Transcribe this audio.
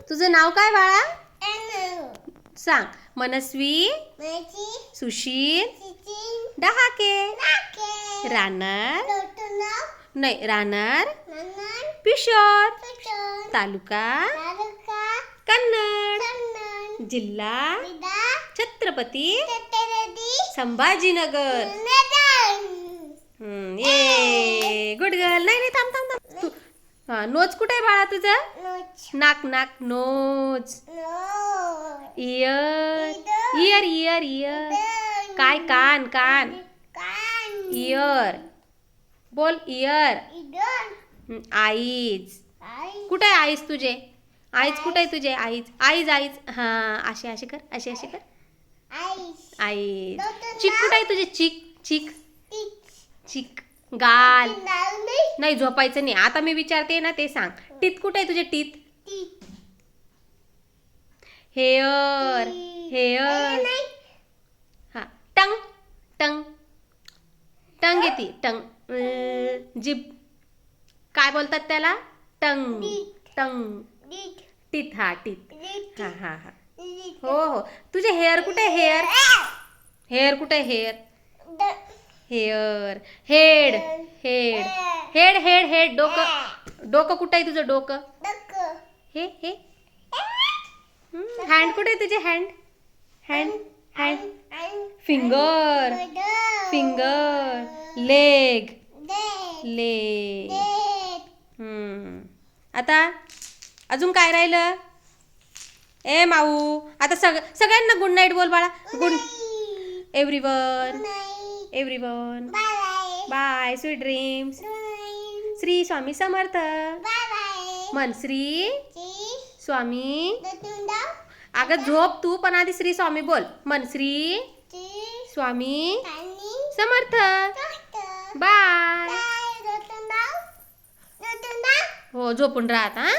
तुझं नाव काय बाळा? सांग. मनस्वी, सुशील, डहाके, राहणार नाही राहणार पिशोर, तालुका कन्नड, जिल्हा छत्रपती संभाजीनगर. ये गुड गर्ल. नाही नाही थांब थांब थांब तू. नोज कुठे आहे बाळा तुझं? नाक नाक nose. Ear ear ear ear. काय कान कान. इयर बोल इयर. आईज कुठे आहे आईज तुझे? आईज कुठे आहे तुझे? Eyes eyes eyes. हा अशी अशी कर अशी अशी कर. आईज. चिक कुठे आहे तुझे? चिक चिक चिक. गाल नाही झोपायचं नाही. आता मी विचारते ना ते सांग. टीत कुठे आहे तुझे? टीत. Hair hair. हा टंग टंग टंग येते टंग. जिभ काय बोलतात त्याला? टंग टंग. टीथ. हा टीथ. हा हा हा. हो हो. तुझे हेअर कुठे? हेअर हेअर कुठे? Hair hair. Head head head head head. डोकं डोकं कुठे आहे तुझं? डोकं हे हे. हँड कुठे आहे तुझे? Hand hand hand. Finger finger. Leg leg. आता अजून काय राहिलं? ए माऊ आता सगळ्यांना गुड नाईट बोल बाळा. Good everyone everyone. Bye. Sweet dreams. Shri Swami Samarth. मन श्री स्वामी. अगं झोप तू पण आधी श्री स्वामी बोल. मन श्री स्वामी समर्थ. बाय. हो झोपून राहत. हा